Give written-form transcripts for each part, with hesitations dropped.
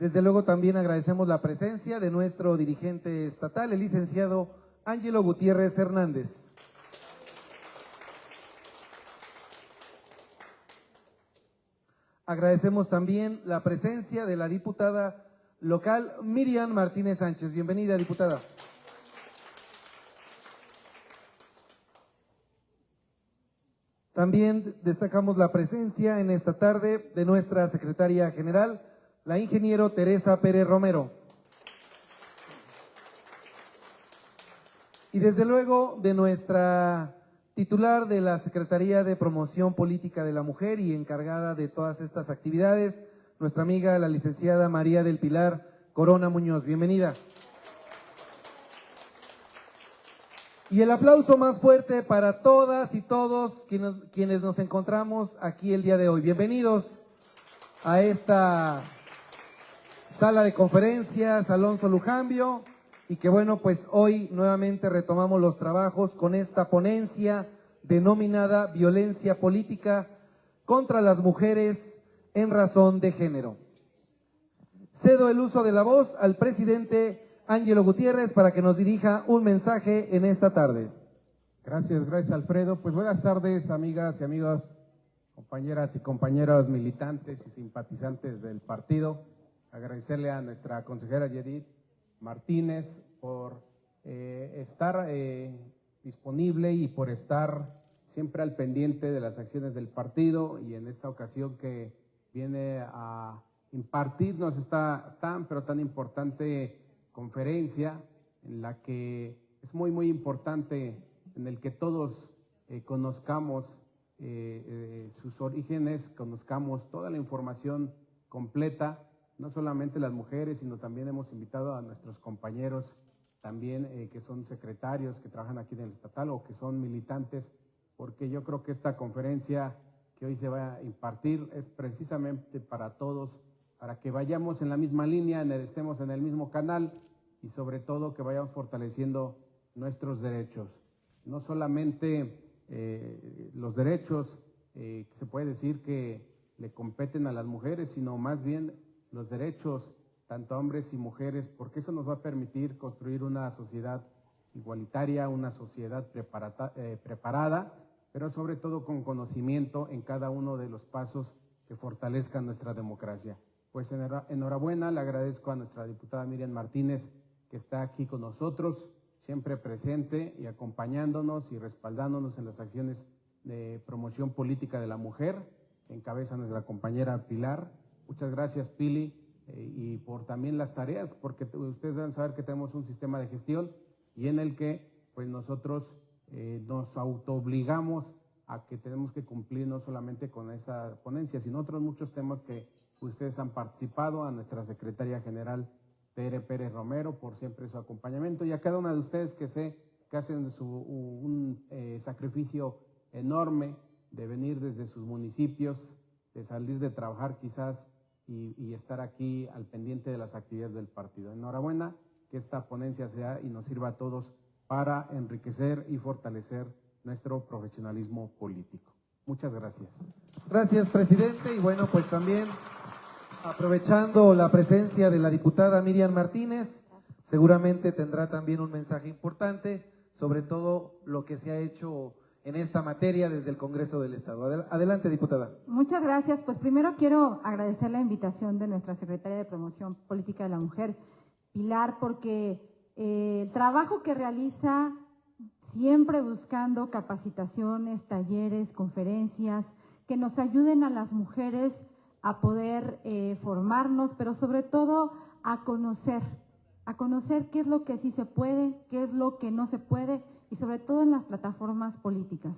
Desde luego también agradecemos la presencia de nuestro dirigente estatal, el licenciado Ángelo Gutiérrez Hernández. Agradecemos también la presencia de la diputada local Miriam Martínez Sánchez. Bienvenida, diputada. También destacamos la presencia en esta tarde de nuestra secretaria general, la ingeniero Teresa Pérez Romero. Y desde luego de nuestra titular de la Secretaría de Promoción Política de la Mujer y encargada de todas estas actividades, nuestra amiga la licenciada María del Pilar Corona Muñoz. Bienvenida. Y el aplauso más fuerte para todas y todos quienes nos encontramos aquí el día de hoy. Bienvenidos a esta sala de conferencias, Alonso Lujambio, y que bueno, pues hoy nuevamente retomamos los trabajos con esta ponencia denominada Violencia Política contra las Mujeres en Razón de Género. Cedo el uso de la voz al presidente Ángelo Gutiérrez para que nos dirija un mensaje en esta tarde. Gracias Alfredo. Pues buenas tardes, amigas y amigos, compañeras y compañeros militantes y simpatizantes del partido. Agradecerle a nuestra consejera Yedith Martínez por estar disponible y por estar siempre al pendiente de las acciones del partido, y en esta ocasión que viene a impartirnos esta tan importante conferencia, en la que es muy importante, en el que todos conozcamos sus orígenes, conozcamos toda la información completa, no solamente las mujeres, sino también hemos invitado a nuestros compañeros también que son secretarios, que trabajan aquí en el estatal o que son militantes, porque yo creo que esta conferencia que hoy se va a impartir es precisamente para todos, para que vayamos en la misma línea, estemos en el mismo canal y sobre todo que vayamos fortaleciendo nuestros derechos. No solamente los derechos que se puede decir que le competen a las mujeres, sino más bien los derechos tanto a hombres y mujeres, porque eso nos va a permitir construir una sociedad igualitaria, una sociedad preparada, pero sobre todo con conocimiento en cada uno de los pasos que fortalezcan nuestra democracia. Pues enhorabuena, le agradezco a nuestra diputada Miriam Martínez, que está aquí con nosotros, siempre presente y acompañándonos y respaldándonos en las acciones de promoción política de la mujer, que encabeza nuestra compañera Pilar. Muchas gracias, Pili, y por también las tareas, porque ustedes deben saber que tenemos un sistema de gestión y en el que pues nosotros nos autoobligamos a que tenemos que cumplir no solamente con esa ponencia, sino otros muchos temas que ustedes han participado, a nuestra secretaria general Tere Pérez Romero por siempre su acompañamiento, y a cada una de ustedes que sé que hacen un sacrificio enorme de venir desde sus municipios, de salir de trabajar quizás y estar aquí al pendiente de las actividades del partido. Enhorabuena, que esta ponencia sea y nos sirva a todos para enriquecer y fortalecer nuestro profesionalismo político. Muchas gracias. Gracias, presidente, y bueno, pues también aprovechando la presencia de la diputada Miriam Martínez, seguramente tendrá también un mensaje importante sobre todo lo que se ha hecho en esta materia desde el Congreso del Estado. Adelante, diputada. Muchas gracias. Pues primero quiero agradecer la invitación de nuestra secretaria de Promoción Política de la Mujer, Pilar, porque el trabajo que realiza siempre buscando capacitaciones, talleres, conferencias, que nos ayuden a las mujeres a poder formarnos, pero sobre todo a conocer qué es lo que sí se puede, qué es lo que no se puede, y sobre todo en las plataformas políticas.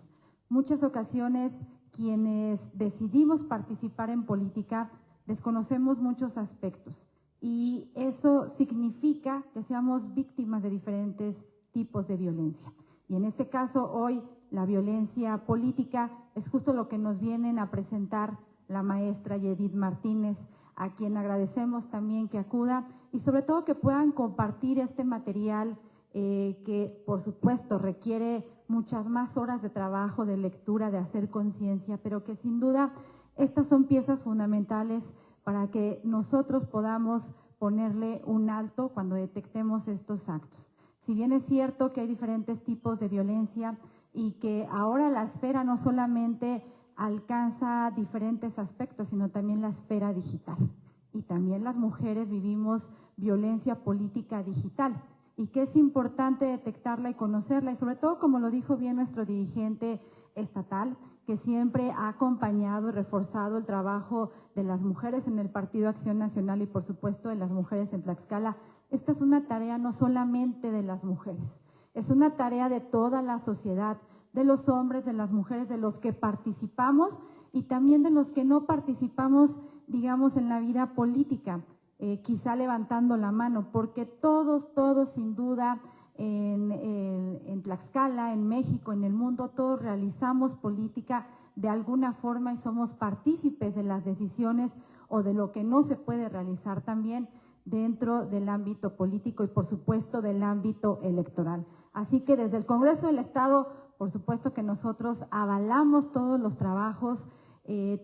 Muchas ocasiones quienes decidimos participar en política desconocemos muchos aspectos y eso significa que seamos víctimas de diferentes tipos de violencia. Y en este caso hoy la violencia política es justo lo que nos vienen a presentar la maestra Yedith Martínez, a quien agradecemos también que acuda y sobre todo que puedan compartir este material que por supuesto requiere muchas más horas de trabajo, de lectura, de hacer conciencia, pero que sin duda estas son piezas fundamentales para que nosotros podamos ponerle un alto cuando detectemos estos actos. Si bien es cierto que hay diferentes tipos de violencia y que ahora la esfera no solamente alcanza diferentes aspectos, sino también la esfera digital. Y también las mujeres vivimos violencia política digital y que es importante detectarla y conocerla, y sobre todo, como lo dijo bien nuestro dirigente estatal, que siempre ha acompañado y reforzado el trabajo de las mujeres en el Partido Acción Nacional y por supuesto de las mujeres en Tlaxcala. Esta es una tarea no solamente de las mujeres, es una tarea de toda la sociedad, de los hombres, de las mujeres, de los que participamos y también de los que no participamos, digamos, en la vida política, quizá levantando la mano, porque todos sin duda, en Tlaxcala, en México, en el mundo, todos realizamos política de alguna forma y somos partícipes de las decisiones o de lo que no se puede realizar también dentro del ámbito político y por supuesto del ámbito electoral. Así que desde el Congreso del Estado, por supuesto que nosotros avalamos todos los trabajos,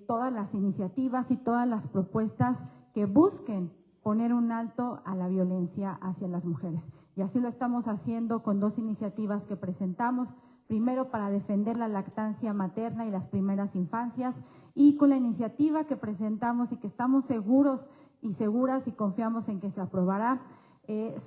todas las iniciativas y todas las propuestas que busquen poner un alto a la violencia hacia las mujeres. Y así lo estamos haciendo con dos iniciativas que presentamos, primero para defender la lactancia materna y las primeras infancias, y con la iniciativa que presentamos y que estamos seguros y seguras y confiamos en que se aprobará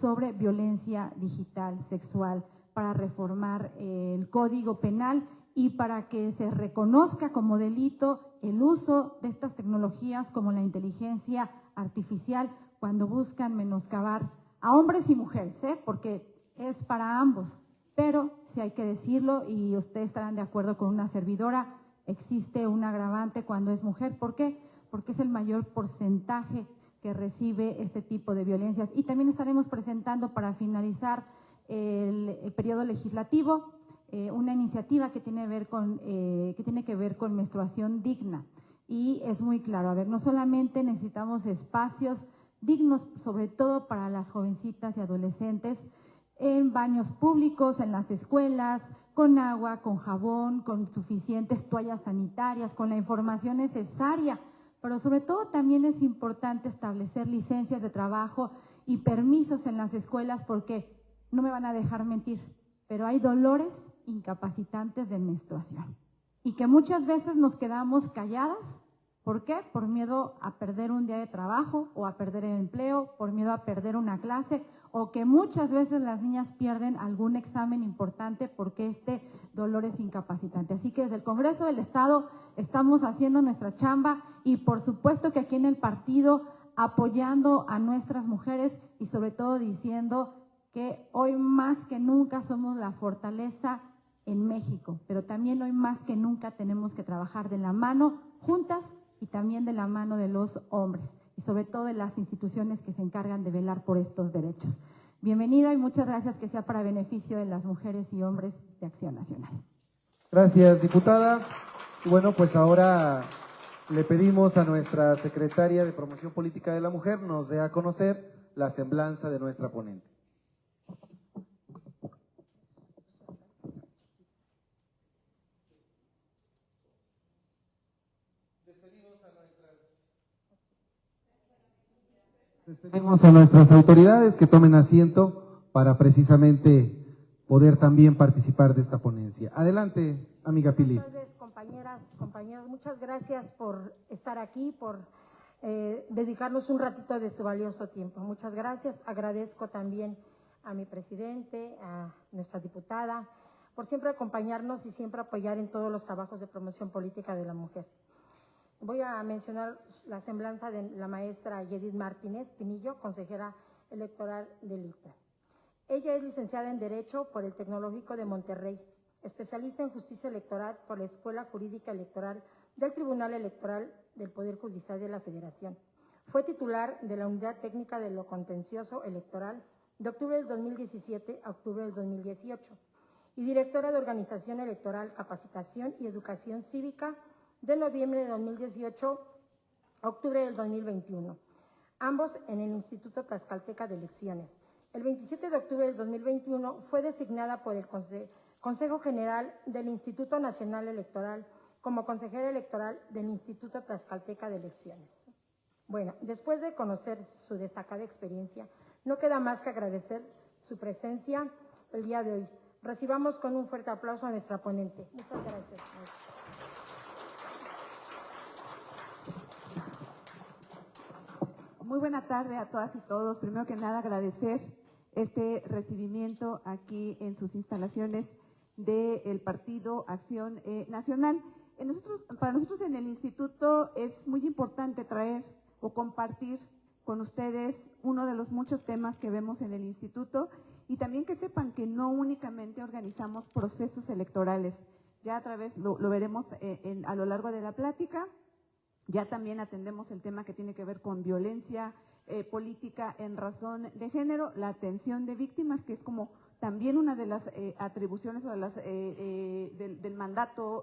sobre violencia digital sexual, para reformar el Código Penal y para que se reconozca como delito el uso de estas tecnologías como la inteligencia artificial cuando buscan menoscabar a hombres y mujeres, porque es para ambos. Pero si hay que decirlo, y ustedes estarán de acuerdo con una servidora, existe un agravante cuando es mujer. ¿Por qué? Porque es el mayor porcentaje que recibe este tipo de violencias. Y también estaremos presentando para finalizar el periodo legislativo una iniciativa que tiene que ver con menstruación digna. Y es muy claro, a ver, no solamente necesitamos espacios dignos, sobre todo para las jovencitas y adolescentes, en baños públicos, en las escuelas, con agua, con jabón, con suficientes toallas sanitarias, con la información necesaria, pero sobre todo también es importante establecer licencias de trabajo y permisos en las escuelas, porque no me van a dejar mentir, pero hay dolores incapacitantes de menstruación y que muchas veces nos quedamos calladas. ¿Por qué? Por miedo a perder un día de trabajo o a perder el empleo, por miedo a perder una clase, o que muchas veces las niñas pierden algún examen importante porque este dolor es incapacitante. Así que desde el Congreso del Estado estamos haciendo nuestra chamba y por supuesto que aquí en el partido apoyando a nuestras mujeres y sobre todo diciendo que hoy más que nunca somos la fortaleza en México, pero también hoy más que nunca tenemos que trabajar de la mano, juntas, y también de la mano de los hombres y sobre todo de las instituciones que se encargan de velar por estos derechos. Bienvenida y muchas gracias, que sea para beneficio de las mujeres y hombres de Acción Nacional. Gracias, diputada. Y bueno, pues ahora le pedimos a nuestra secretaria de Promoción Política de la Mujer nos dé a conocer la semblanza de nuestra ponente. Despedimos a nuestras autoridades que tomen asiento para precisamente poder también participar de esta ponencia. Adelante, amiga Pili. Buenas tardes, compañeras, compañeros. Muchas gracias por estar aquí, por dedicarnos un ratito de su valioso tiempo. Muchas gracias. Agradezco también a mi presidente, a nuestra diputada, por siempre acompañarnos y siempre apoyar en todos los trabajos de promoción política de la mujer. Voy a mencionar la semblanza de la maestra Yedith Martínez Pinillo, consejera electoral del ITE. Ella es licenciada en Derecho por el Tecnológico de Monterrey, especialista en Justicia Electoral por la Escuela Jurídica Electoral del Tribunal Electoral del Poder Judicial de la Federación. Fue titular de la Unidad Técnica de lo Contencioso Electoral de octubre del 2017 a octubre del 2018 y directora de Organización Electoral, Capacitación y Educación Cívica de noviembre de 2018 a octubre del 2021, ambos en el Instituto Tlaxcalteca de Elecciones. El 27 de octubre del 2021 fue designada por el Consejo General del Instituto Nacional Electoral como consejera electoral del Instituto Tlaxcalteca de Elecciones. Bueno, después de conocer su destacada experiencia, no queda más que agradecer su presencia el día de hoy. Recibamos con un fuerte aplauso a nuestra ponente. Muchas gracias. Muy buena tarde a todas y todos. Primero que nada, agradecer este recibimiento aquí en sus instalaciones del Partido Acción Nacional. Para nosotros en el Instituto es muy importante traer o compartir con ustedes uno de los muchos temas que vemos en el Instituto y también que sepan que no únicamente organizamos procesos electorales. Ya a través, lo veremos a lo largo de la plática. Ya también atendemos el tema que tiene que ver con violencia política en razón de género, la atención de víctimas, que es como también una de las atribuciones o de las, del mandato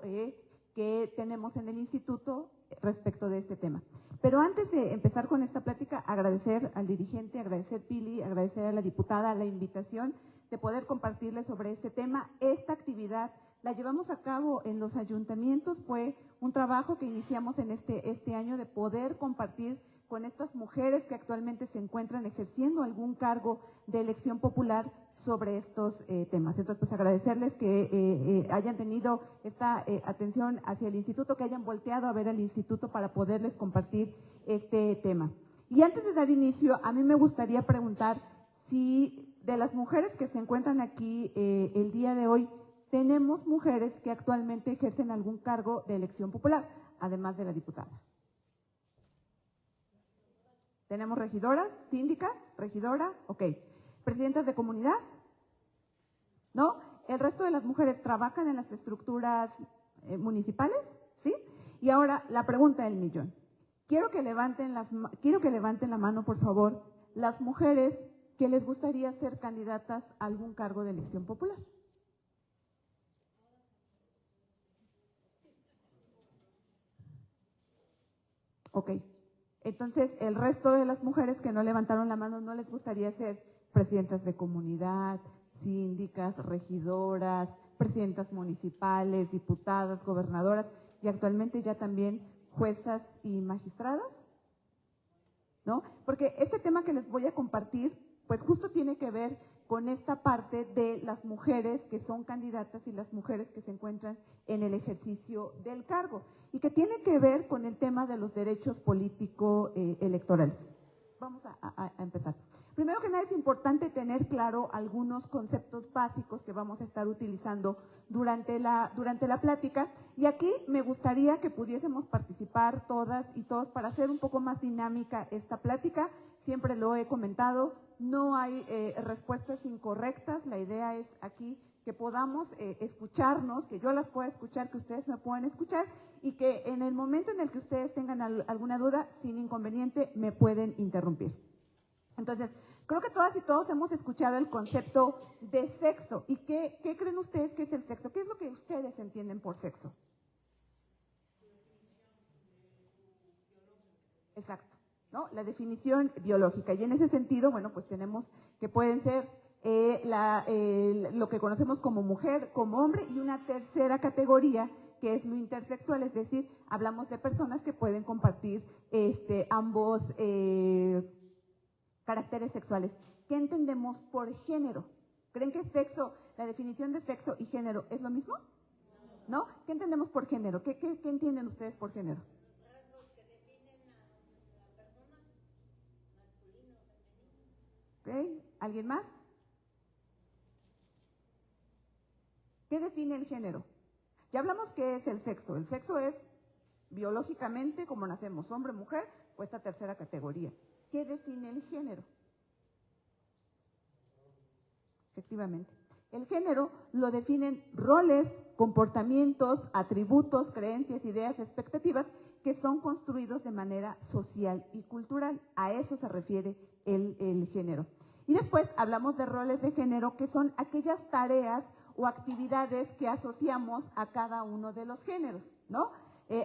que tenemos en el instituto respecto de este tema. Pero antes de empezar con esta plática, agradecer al dirigente, agradecer Pili, agradecer a la diputada la invitación de poder compartirles sobre este tema. Esta actividad la llevamos a cabo en los ayuntamientos, fue un trabajo que iniciamos en este año de poder compartir con estas mujeres que actualmente se encuentran ejerciendo algún cargo de elección popular sobre estos temas. Entonces, pues agradecerles que hayan tenido esta atención hacia el instituto, que hayan volteado a ver al instituto para poderles compartir este tema. Y antes de dar inicio, a mí me gustaría preguntar si de las mujeres que se encuentran aquí el día de hoy, tenemos mujeres que actualmente ejercen algún cargo de elección popular, además de la diputada. ¿Tenemos regidoras, síndicas, regidora? Ok. ¿Presidentas de comunidad? ¿No? ¿El resto de las mujeres trabajan en las estructuras municipales? ¿Sí? Y ahora la pregunta del millón. Quiero que levanten la mano, por favor, las mujeres que les gustaría ser candidatas a algún cargo de elección popular. Ok. Entonces, el resto de las mujeres que no levantaron la mano, ¿no les gustaría ser presidentas de comunidad, síndicas, regidoras, presidentas municipales, diputadas, gobernadoras y actualmente ya también juezas y magistradas? ¿No? Porque este tema que les voy a compartir, pues justo tiene que ver con esta parte de las mujeres que son candidatas y las mujeres que se encuentran en el ejercicio del cargo y que tiene que ver con el tema de los derechos político-electorales. Vamos a empezar. Primero que nada es importante tener claro algunos conceptos básicos que vamos a estar utilizando durante la plática y aquí me gustaría que pudiésemos participar todas y todos para hacer un poco más dinámica esta plática. Siempre lo he comentado, no hay respuestas incorrectas, la idea es aquí que podamos escucharnos, que yo las pueda escuchar, que ustedes me puedan escuchar y que en el momento en el que ustedes tengan alguna duda, sin inconveniente, me pueden interrumpir. Entonces, creo que todas y todos hemos escuchado el concepto de sexo. ¿Y qué creen ustedes que es el sexo? ¿Qué es lo que ustedes entienden por sexo? Exacto, ¿no? La definición biológica. Y en ese sentido, bueno, pues tenemos que pueden ser lo que conocemos como mujer, como hombre, y una tercera categoría que es lo intersexual, es decir, hablamos de personas que pueden compartir ambos caracteres sexuales. ¿Qué entendemos por género? ¿Creen que sexo, la definición de sexo y género es lo mismo? ¿No? ¿Qué entendemos por género? ¿Qué entienden ustedes por género? Los rasgos que definen a la persona, masculino o femenino. ¿Ok? ¿Alguien más? ¿Qué define el género? Ya hablamos qué es el sexo. El sexo es biológicamente como nacemos, hombre, mujer, o esta tercera categoría. ¿Qué define el género? Efectivamente. El género lo definen roles, comportamientos, atributos, creencias, ideas, expectativas que son construidos de manera social y cultural. A eso se refiere el género. Y después hablamos de roles de género, que son aquellas tareas o actividades que asociamos a cada uno de los géneros, ¿no?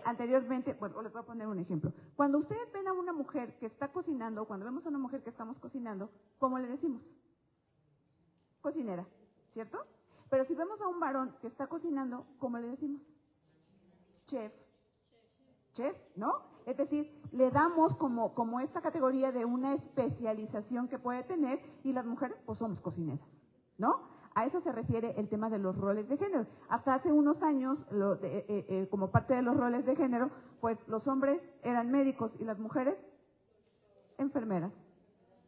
Anteriormente, bueno, les voy a poner un ejemplo. Cuando ustedes ven a una mujer que está cocinando, cuando vemos a una mujer que estamos cocinando, ¿cómo le decimos? Cocinera, ¿cierto? Pero si vemos a un varón que está cocinando, ¿cómo le decimos? Chef. Chef, ¿no? Es decir, le damos como esta categoría de una especialización que puede tener, y las mujeres pues somos cocineras, ¿no? A eso se refiere el tema de los roles de género. Hasta hace unos años, como parte de los roles de género, pues los hombres eran médicos y las mujeres enfermeras,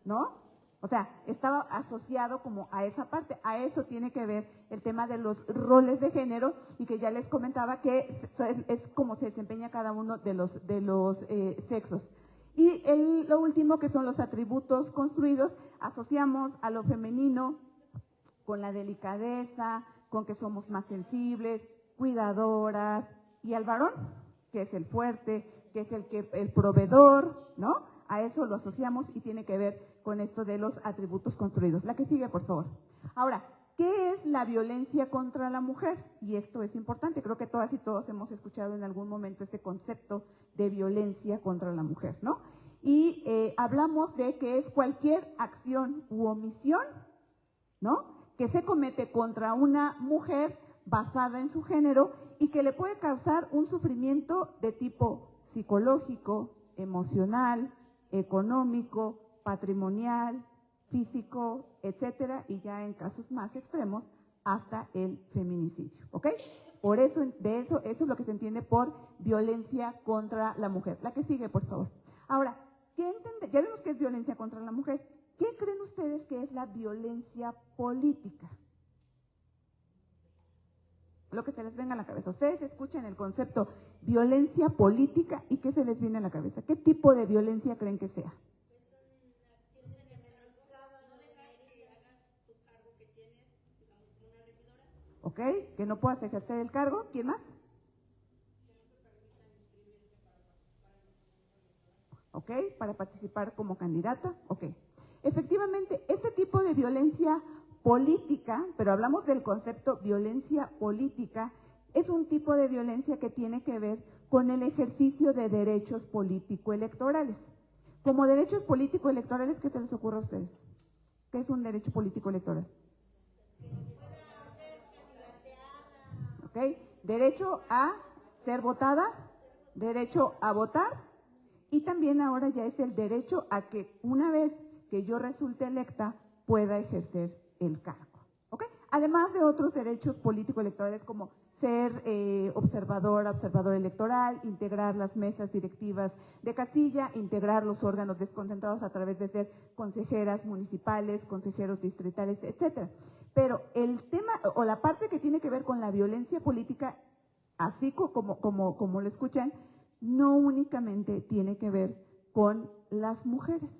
¿no? O sea, estaba asociado como a esa parte. A eso tiene que ver el tema de los roles de género, y que ya les comentaba que es como se desempeña cada uno de los sexos. Y lo último, que son los atributos construidos, asociamos a lo femenino con la delicadeza, con que somos más sensibles, cuidadoras, y al varón, que es el fuerte, que es el proveedor, ¿no? A eso lo asociamos, y tiene que ver con esto de los atributos construidos. La que sigue, por favor. Ahora, ¿qué es la violencia contra la mujer? Y esto es importante, creo que todas y todos hemos escuchado en algún momento este concepto de violencia contra la mujer, ¿no? Y hablamos de que es cualquier acción u omisión, ¿no?, que se comete contra una mujer basada en su género, y que le puede causar un sufrimiento de tipo psicológico, emocional, económico, patrimonial, físico, etcétera, y ya en casos más extremos hasta el feminicidio, ¿ok? Por eso, eso es lo que se entiende por violencia contra la mujer. La que sigue, por favor. Ahora, ya vemos que es violencia contra la mujer. ¿Qué creen ustedes que es la violencia política? Lo que se les venga a la cabeza. Ustedes escuchan el concepto violencia política, ¿y qué se les viene a la cabeza? ¿Qué tipo de violencia creen que sea? ¿Ok? Que no puedas ejercer el cargo. ¿Quién más? ¿Ok? Para participar como candidata. ¿Ok? Efectivamente, este tipo de violencia política, pero hablamos del concepto violencia política, es un tipo de violencia que tiene que ver con el ejercicio de derechos político-electorales. Como derechos político-electorales, ¿qué se les ocurre a ustedes? ¿Qué es un derecho político-electoral? ¿Ok? Derecho a ser votada, derecho a votar, y también ahora ya es el derecho a que una vez que yo resulte electa pueda ejercer el cargo. ¿Ok? Además de otros derechos político-electorales como ser observador electoral, integrar las mesas directivas de casilla, integrar los órganos desconcentrados a través de ser consejeras municipales, consejeros distritales, etcétera. Pero el tema o la parte que tiene que ver con la violencia política, así como lo escuchan, no únicamente tiene que ver con las mujeres,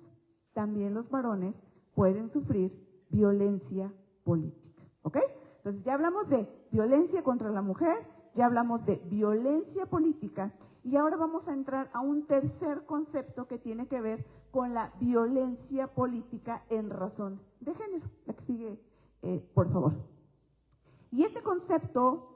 también los varones pueden sufrir violencia política, ¿ok? Entonces ya hablamos de violencia contra la mujer, ya hablamos de violencia política, y ahora vamos a entrar a un tercer concepto que tiene que ver con la violencia política en razón de género. La que sigue, por favor. Y este concepto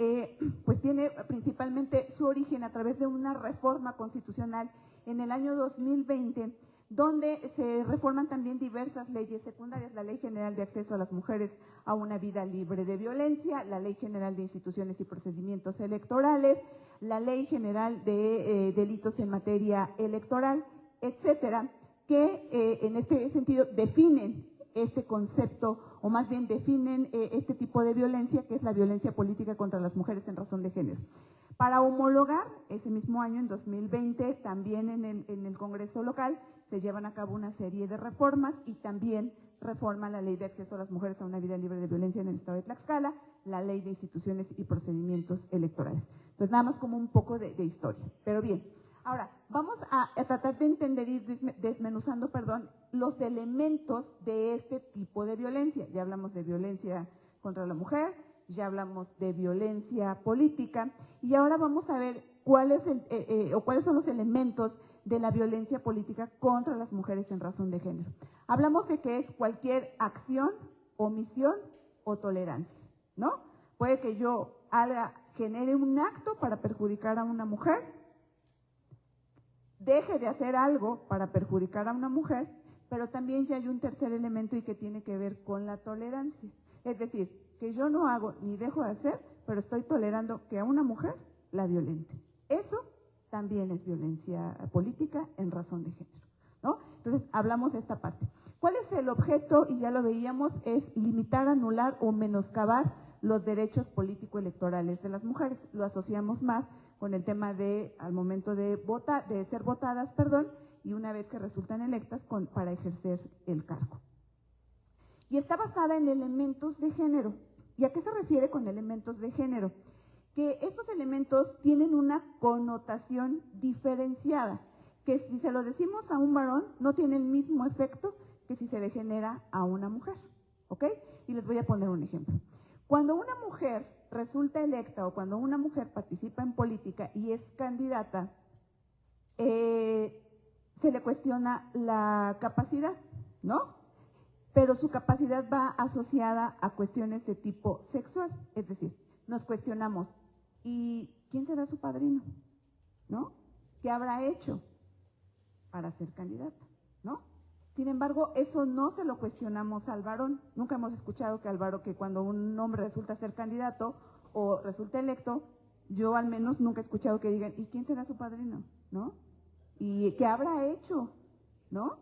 pues tiene principalmente su origen a través de una reforma constitucional en el año 2020, donde se reforman también diversas leyes secundarias: la Ley General de Acceso a las Mujeres a una Vida Libre de Violencia, la Ley General de Instituciones y Procedimientos Electorales, la Ley General de Delitos en Materia Electoral, etcétera, que en este sentido definen este concepto, o más bien definen este tipo de violencia, que es la violencia política contra las mujeres en razón de género. Para homologar, ese mismo año, en 2020, también en el Congreso local, se llevan a cabo una serie de reformas, y también reforma la Ley de Acceso a las Mujeres a una Vida Libre de Violencia en el Estado de Tlaxcala, la Ley de Instituciones y Procedimientos Electorales. Entonces, nada más como un poco de historia. Pero bien, ahora vamos a tratar de entender, ir desmenuzando, los elementos de este tipo de violencia. Ya hablamos de violencia contra la mujer, ya hablamos de violencia política, y ahora vamos a ver cuáles son los elementos de la violencia política contra las mujeres en razón de género. Hablamos de que es cualquier acción, omisión o tolerancia, ¿no? Puede que yo genere un acto para perjudicar a una mujer, deje de hacer algo para perjudicar a una mujer, pero también ya hay un tercer elemento, y que tiene que ver con la tolerancia. Es decir, que yo no hago ni dejo de hacer, pero estoy tolerando que a una mujer la violente. Eso también es violencia política en razón de género, ¿no? Entonces, hablamos de esta parte. ¿Cuál es el objeto? Y ya lo veíamos, es limitar, anular o menoscabar los derechos político-electorales de las mujeres. Lo asociamos más con el tema de, al momento de ser votadas, y una vez que resultan electas para ejercer el cargo. Y está basada en elementos de género. ¿Y a qué se refiere con elementos de género? Que estos elementos tienen una connotación diferenciada, que si se lo decimos a un varón no tiene el mismo efecto que si se le genera a una mujer, ¿ok? Y les voy a poner un ejemplo. Cuando una mujer resulta electa o cuando una mujer participa en política y es candidata, se le cuestiona la capacidad, ¿no? Pero su capacidad va asociada a cuestiones de tipo sexual, es decir, nos cuestionamos, ¿y quién será su padrino? ¿No? ¿Qué habrá hecho para ser candidata? ¿No? Sin embargo, eso no se lo cuestionamos al varón. Nunca hemos escuchado que cuando un hombre resulta ser candidato o resulta electo, yo al menos nunca he escuchado que digan, ¿y quién será su padrino? ¿No? ¿Y qué habrá hecho? ¿No?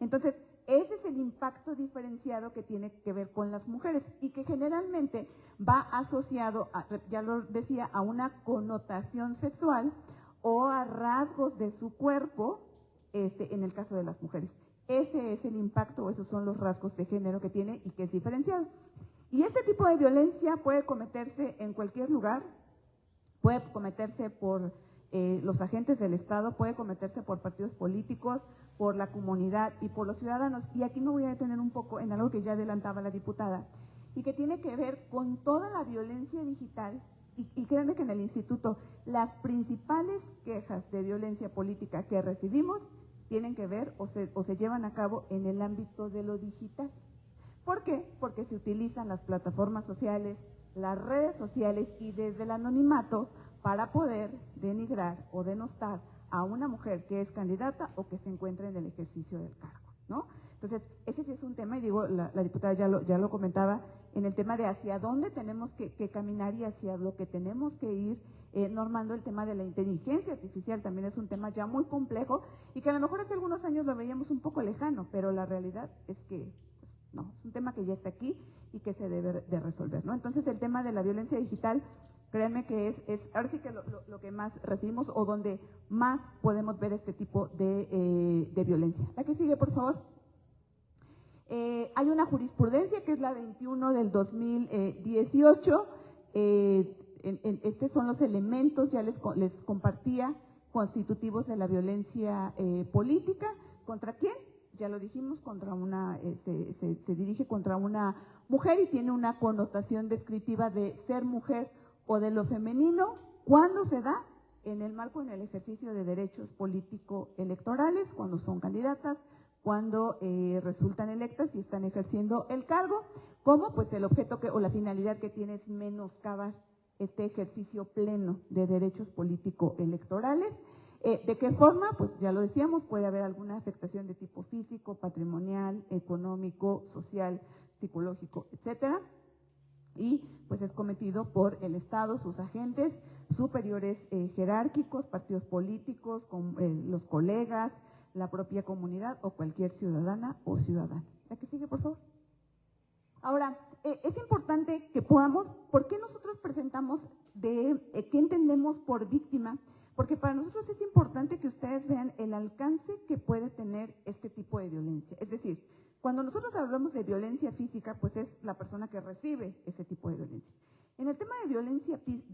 Entonces, ese es el impacto diferenciado que tiene que ver con las mujeres y que generalmente va asociado, ya lo decía, a una connotación sexual o a rasgos de su cuerpo, en el caso de las mujeres. Ese es el impacto o esos son los rasgos de género que tiene y que es diferenciado. Y este tipo de violencia puede cometerse en cualquier lugar, puede cometerse por los agentes del Estado, puede cometerse por partidos políticos, por la comunidad y por los ciudadanos. Y aquí me voy a detener un poco en algo que ya adelantaba la diputada y que tiene que ver con toda la violencia digital. Y créanme que en el instituto las principales quejas de violencia política que recibimos tienen que ver o se llevan a cabo en el ámbito de lo digital. ¿Por qué? Porque se utilizan las plataformas sociales, las redes sociales y desde el anonimato para poder denigrar o denostar a una mujer que es candidata o que se encuentra en el ejercicio del cargo, ¿no? Entonces, ese sí es un tema, y digo, la diputada ya lo comentaba, en el tema de hacia dónde tenemos que caminar y hacia lo que tenemos que ir normando. El tema de la inteligencia artificial también es un tema ya muy complejo y que a lo mejor hace algunos años lo veíamos un poco lejano, pero la realidad es que no, es un tema que ya está aquí y que se debe de resolver, ¿no? Entonces, el tema de la violencia digital, créanme que es ahora sí que lo que más recibimos o donde más podemos ver este tipo de violencia. La que sigue, por favor. Hay una jurisprudencia que es la 21 del 2018. Estos son los elementos, ya les compartía, constitutivos de la violencia política. ¿Contra quién? Ya lo dijimos, contra se dirige contra una mujer y tiene una connotación descriptiva de ser mujer o de lo femenino. ¿Cuándo se da? En el marco, en el ejercicio de derechos político-electorales, cuando son candidatas, cuando resultan electas y están ejerciendo el cargo, como pues el objeto o la finalidad que tiene es menoscabar este ejercicio pleno de derechos político-electorales. ¿De qué forma? Pues ya lo decíamos, puede haber alguna afectación de tipo físico, patrimonial, económico, social, psicológico, etcétera. Y pues es cometido por el Estado, sus agentes superiores jerárquicos, partidos políticos, los colegas, la propia comunidad o cualquier ciudadana o ciudadano. La que sigue, por favor. Ahora, es importante que podamos, ¿por qué nosotros presentamos qué entendemos por víctima? Porque para nosotros es importante que ustedes vean el alcance que puede tener este tipo de violencia. Es decir, cuando nosotros hablamos de violencia física, pues es la persona que recibe ese tipo de violencia. En el tema de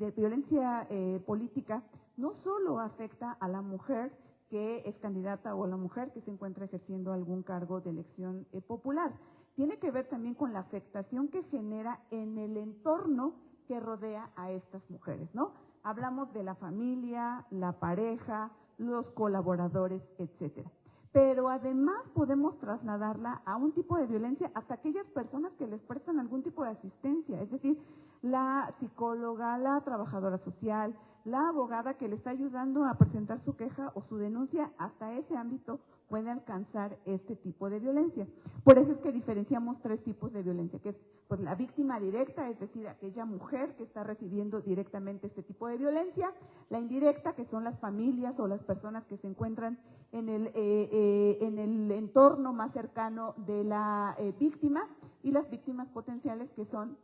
violencia política, no solo afecta a la mujer que es candidata o a la mujer que se encuentra ejerciendo algún cargo de elección popular. Tiene que ver también con la afectación que genera en el entorno que rodea a estas mujeres, ¿no? Hablamos de la familia, la pareja, los colaboradores, etcétera. Pero además podemos trasladarla a un tipo de violencia hasta aquellas personas que les prestan algún tipo de asistencia, es decir, la psicóloga, la trabajadora social, la abogada que le está ayudando a presentar su queja o su denuncia, hasta ese ámbito puede alcanzar este tipo de violencia. Por eso es que diferenciamos 3 tipos de violencia, que es pues la víctima directa, es decir, aquella mujer que está recibiendo directamente este tipo de violencia; la indirecta, que son las familias o las personas que se encuentran en el entorno más cercano de la víctima; y las víctimas potenciales, que son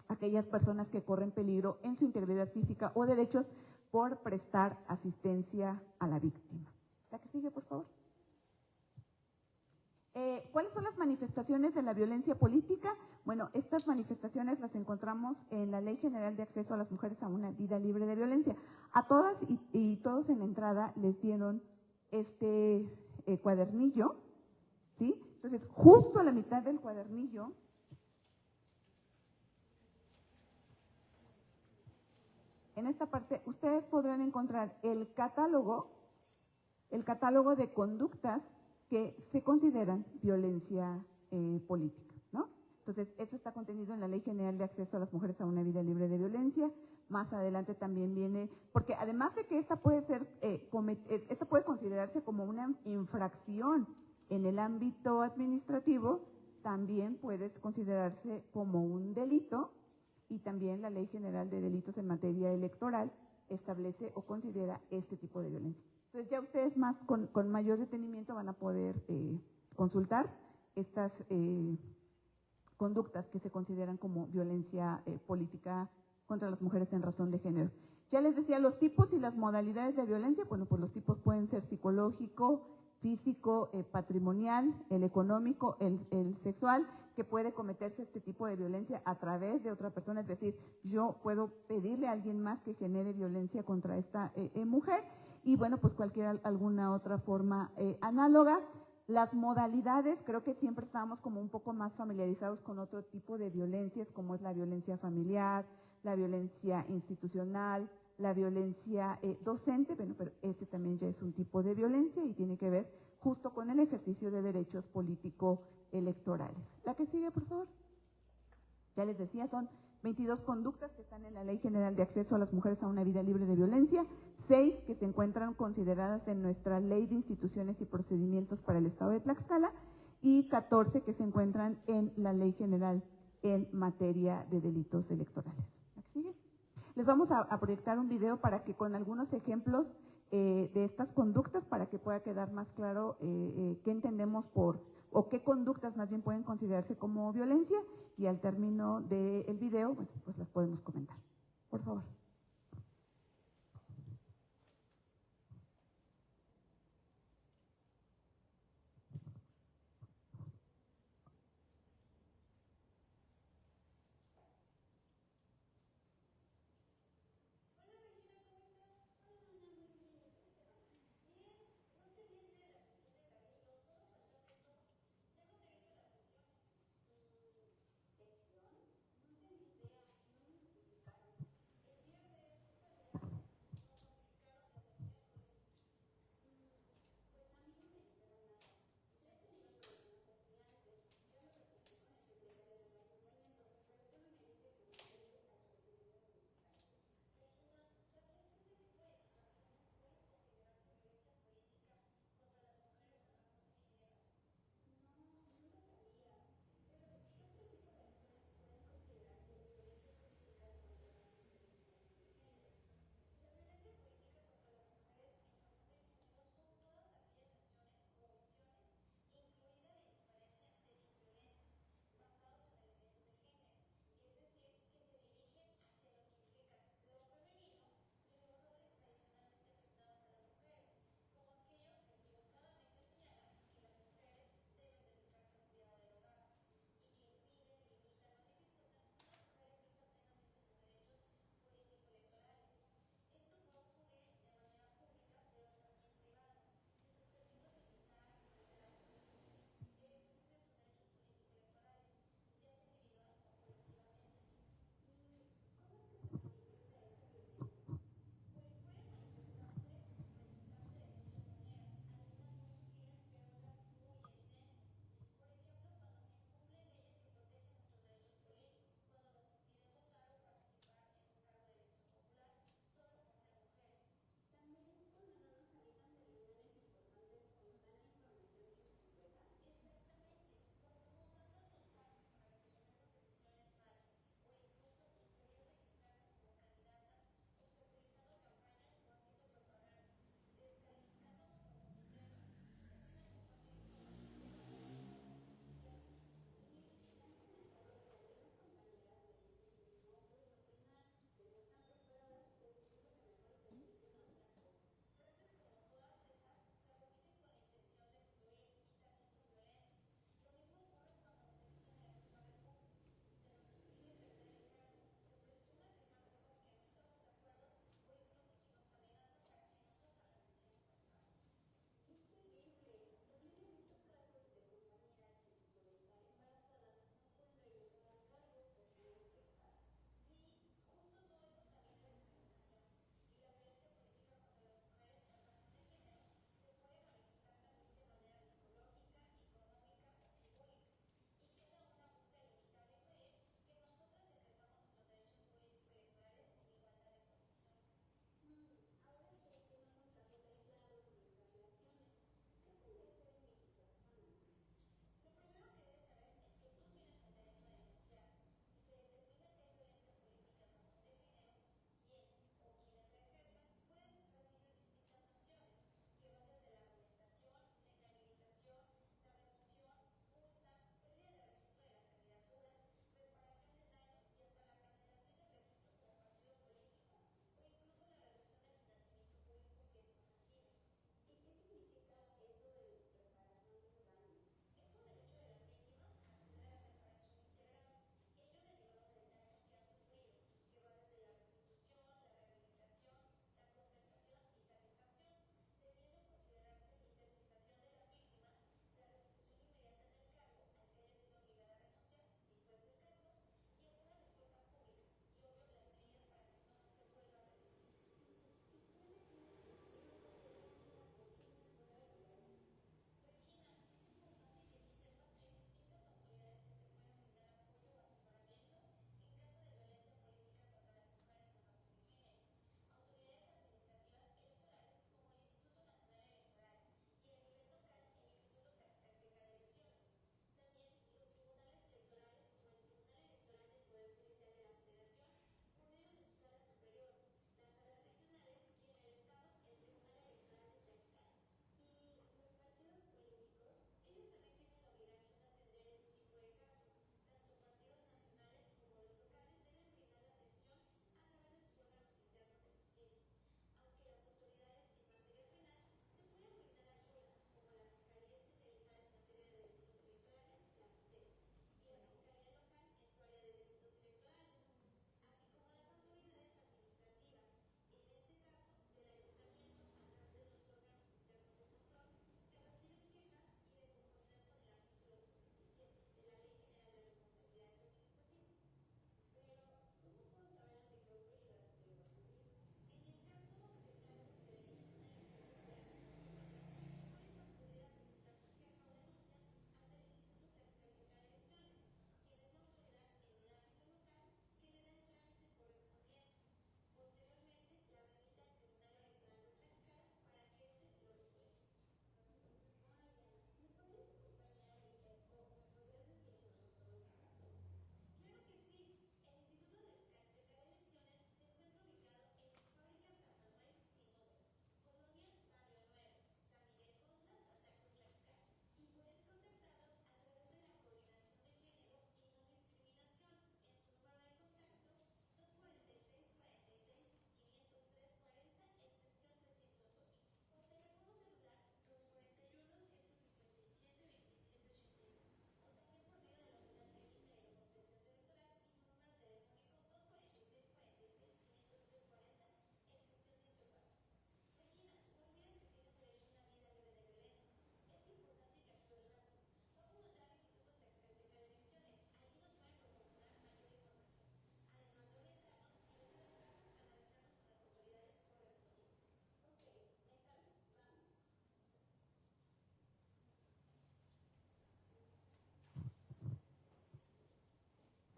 aquellas personas que corren peligro en su integridad física o derechos por prestar asistencia a la víctima. La que sigue, por favor. ¿Cuáles son las manifestaciones de la violencia política? Bueno, estas manifestaciones las encontramos en la Ley General de Acceso a las Mujeres a una Vida Libre de Violencia. A todas y todos en la entrada les dieron este cuadernillo, ¿sí? Entonces, justo a la mitad del cuadernillo en esta parte ustedes podrán encontrar el catálogo de conductas que se consideran violencia política, ¿no? Entonces, esto está contenido en la Ley General de Acceso a las Mujeres a una Vida Libre de Violencia. Más adelante también viene, porque además de que esta puede considerarse como una infracción en el ámbito administrativo, también puede considerarse como un delito, y también la Ley General de Delitos en Materia Electoral establece o considera este tipo de violencia. Entonces ya ustedes más con mayor detenimiento van a poder consultar estas conductas que se consideran como violencia política contra las mujeres en razón de género. Ya les decía los tipos y las modalidades de violencia. Bueno, pues los tipos pueden ser psicológico, físico, patrimonial, el económico, el sexual, que puede cometerse este tipo de violencia a través de otra persona, es decir, yo puedo pedirle a alguien más que genere violencia contra esta mujer, y bueno, pues alguna otra forma análoga. Las modalidades, creo que siempre estábamos como un poco más familiarizados con otro tipo de violencias, como es la violencia familiar, la violencia institucional, la violencia docente. Bueno, pero este también ya es un tipo de violencia y tiene que ver justo con el ejercicio de derechos político-electorales. La que sigue, por favor. Ya les decía, son 22 conductas que están en la Ley General de Acceso a las Mujeres a una Vida Libre de Violencia, 6 que se encuentran consideradas en nuestra Ley de Instituciones y Procedimientos para el Estado de Tlaxcala, y 14 que se encuentran en la Ley General en materia de delitos electorales. ¿La que sigue? Les vamos a proyectar un video para que con algunos ejemplos de estas conductas, para que pueda quedar más claro qué entendemos o qué conductas más bien pueden considerarse como violencia, y al término del video, bueno, pues las podemos comentar. Por favor.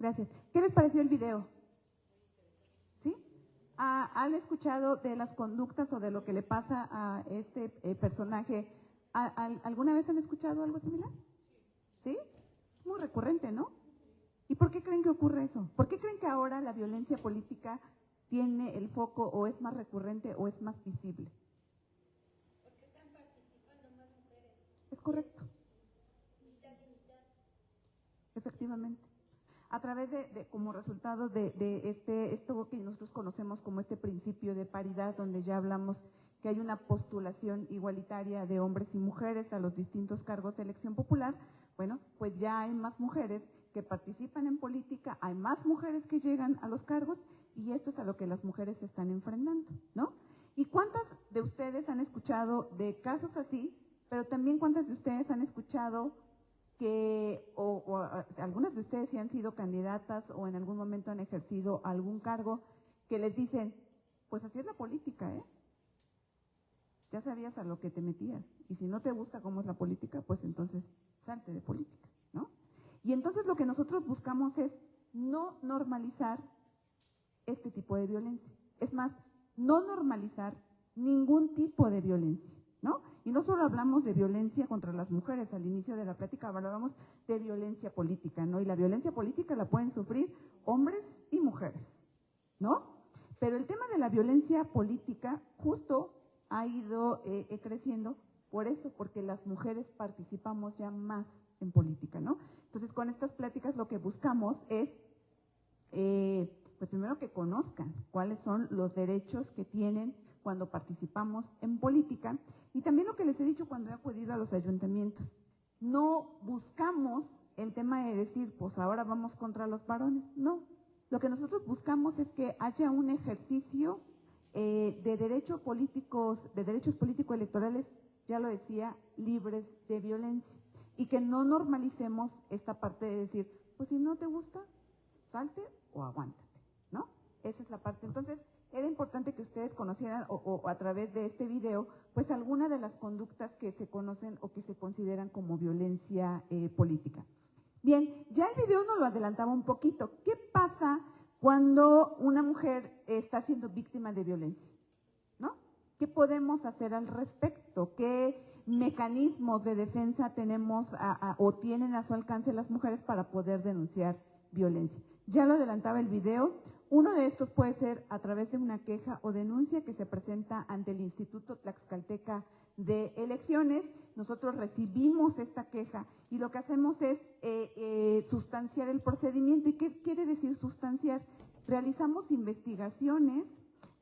Gracias. ¿Qué les pareció el video? ¿Sí? ¿Han escuchado de las conductas o de lo que le pasa a este personaje? ¿Alguna vez han escuchado algo similar? ¿Sí? Es muy recurrente, ¿no? ¿Y por qué creen que ocurre eso? ¿Por qué creen que ahora la violencia política tiene el foco o es más recurrente o es más visible? Porque están participando más mujeres. Es correcto, Mitad y mitad. efectivamente. A través como resultado de esto que nosotros conocemos como este principio de paridad, donde ya hablamos que hay una postulación igualitaria de hombres y mujeres a los distintos cargos de elección popular, bueno, pues ya hay más mujeres que participan en política, hay más mujeres que llegan a los cargos y esto es a lo que las mujeres se están enfrentando, ¿no? ¿Y cuántas de ustedes han escuchado de casos así, pero también cuántas de ustedes han escuchado que, algunas de ustedes sí han sido candidatas o en algún momento han ejercido algún cargo, que les dicen, pues así es la política, ¿eh? Ya sabías a lo que te metías, y si no te gusta cómo es la política, pues entonces salte de política, ¿no? Y entonces lo que nosotros buscamos es no normalizar este tipo de violencia. Es más, no normalizar ningún tipo de violencia, ¿no? Y no solo hablamos de violencia contra las mujeres, al inicio de la plática hablamos de violencia política, ¿no? Y la violencia política la pueden sufrir hombres y mujeres, ¿no? Pero el tema de la violencia política justo ha ido creciendo por eso, porque las mujeres participamos ya más en política, ¿no? Entonces, con estas pláticas lo que buscamos es, pues primero que conozcan cuáles son los derechos que tienen cuando participamos en política y también lo que les he dicho cuando he acudido a los ayuntamientos. No buscamos el tema de decir, pues ahora vamos contra los varones, no. Lo que nosotros buscamos es que haya un ejercicio de derechos políticos electorales, ya lo decía, libres de violencia y que no normalicemos esta parte de decir, pues si no te gusta, salte o aguántate, ¿no? Esa es la parte. Entonces, era importante que ustedes conocieran o a través de este video, pues alguna de las conductas que se conocen o que se consideran como violencia política. Bien, ya el video nos lo adelantaba un poquito. ¿Qué pasa cuando una mujer está siendo víctima de violencia? ¿No? ¿Qué podemos hacer al respecto? ¿Qué mecanismos de defensa tenemos o tienen a su alcance las mujeres para poder denunciar violencia? Ya lo adelantaba el video. Uno de estos puede ser a través de una queja o denuncia que se presenta ante el Instituto Tlaxcalteca de Elecciones. Nosotros recibimos esta queja y lo que hacemos es sustanciar el procedimiento. ¿Y qué quiere decir sustanciar? Realizamos investigaciones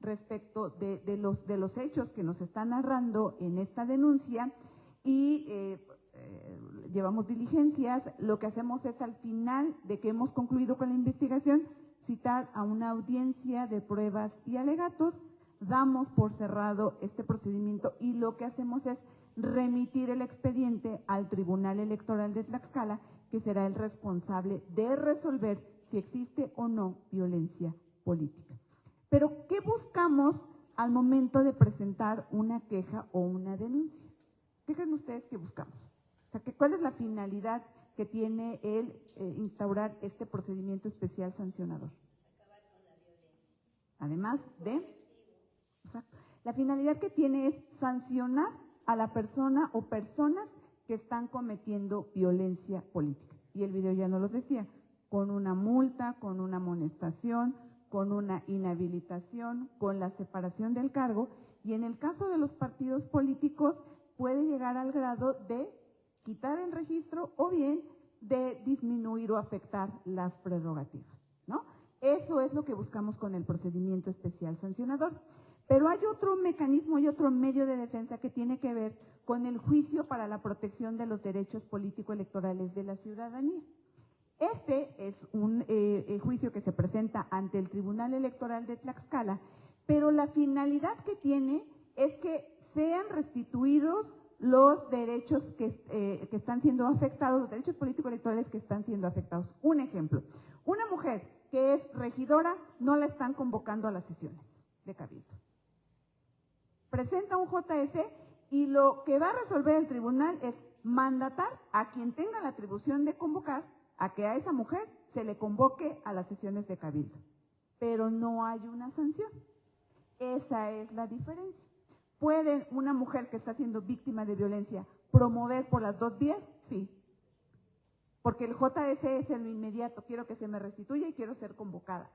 respecto de los hechos que nos están narrando en esta denuncia y llevamos diligencias. Lo que hacemos es al final de que hemos concluido con la investigación, citar a una audiencia de pruebas y alegatos, damos por cerrado este procedimiento y lo que hacemos es remitir el expediente al Tribunal Electoral de Tlaxcala, que será el responsable de resolver si existe o no violencia política. Pero, ¿qué buscamos al momento de presentar una queja o una denuncia? ¿Qué creen ustedes que buscamos? O sea, ¿cuál es la finalidad que tiene el instaurar este procedimiento especial sancionador? Acabar con la violencia. Además de, exacto, la finalidad que tiene es sancionar a la persona o personas que están cometiendo violencia política. Y el video ya nos lo decía, con una multa, con una amonestación, con una inhabilitación, con la separación del cargo, y en el caso de los partidos políticos puede llegar al grado de quitar el registro o bien de disminuir o afectar las prerrogativas, ¿no? Eso es lo que buscamos con el procedimiento especial sancionador. Pero hay otro mecanismo y otro medio de defensa que tiene que ver con el juicio para la protección de los derechos político-electorales de la ciudadanía. Este es un juicio que se presenta ante el Tribunal Electoral de Tlaxcala, pero la finalidad que tiene es que sean restituidos los derechos que están siendo afectados, los derechos político-electorales que están siendo afectados. Un ejemplo, una mujer que es regidora no la están convocando a las sesiones de cabildo. Presenta un JS y lo que va a resolver el tribunal es mandatar a quien tenga la atribución de convocar a que a esa mujer se le convoque a las sesiones de cabildo, pero no hay una sanción. Esa es la diferencia. ¿Puede una mujer que está siendo víctima de violencia promover por las dos vías? Sí. Porque el JS es en lo inmediato, quiero que se me restituya y quiero ser convocada.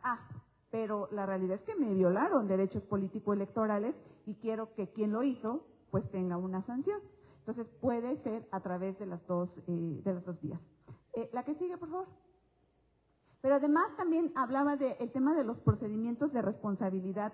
Pero la realidad es que me violaron derechos político-electorales y quiero que quien lo hizo pues tenga una sanción. Entonces puede ser a través de las dos vías. La que sigue, por favor. Pero además también hablaba del tema de los procedimientos de responsabilidad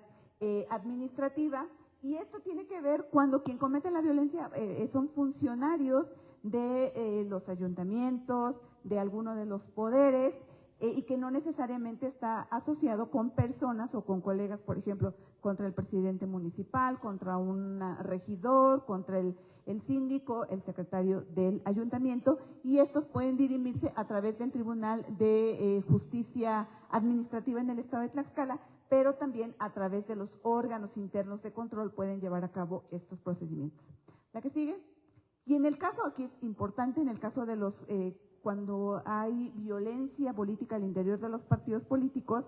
administrativa, y esto tiene que ver cuando quien comete la violencia son funcionarios de los ayuntamientos, de alguno de los poderes, y que no necesariamente está asociado con personas o con colegas, por ejemplo, contra el presidente municipal, contra un regidor, contra el síndico, el secretario del ayuntamiento, y estos pueden dirimirse a través del Tribunal de Justicia Administrativa en el estado de Tlaxcala, pero también a través de los órganos internos de control pueden llevar a cabo estos procedimientos. ¿La que sigue? Y en el caso, aquí es importante, en el caso de los, cuando hay violencia política al interior de los partidos políticos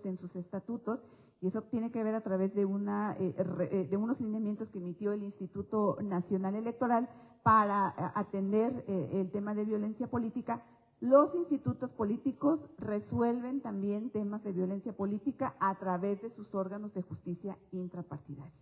en sus estatutos, y eso tiene que ver a través de unos lineamientos que emitió el Instituto Nacional Electoral para atender el tema de violencia política. Los institutos políticos resuelven también temas de violencia política a través de sus órganos de justicia intrapartidaria.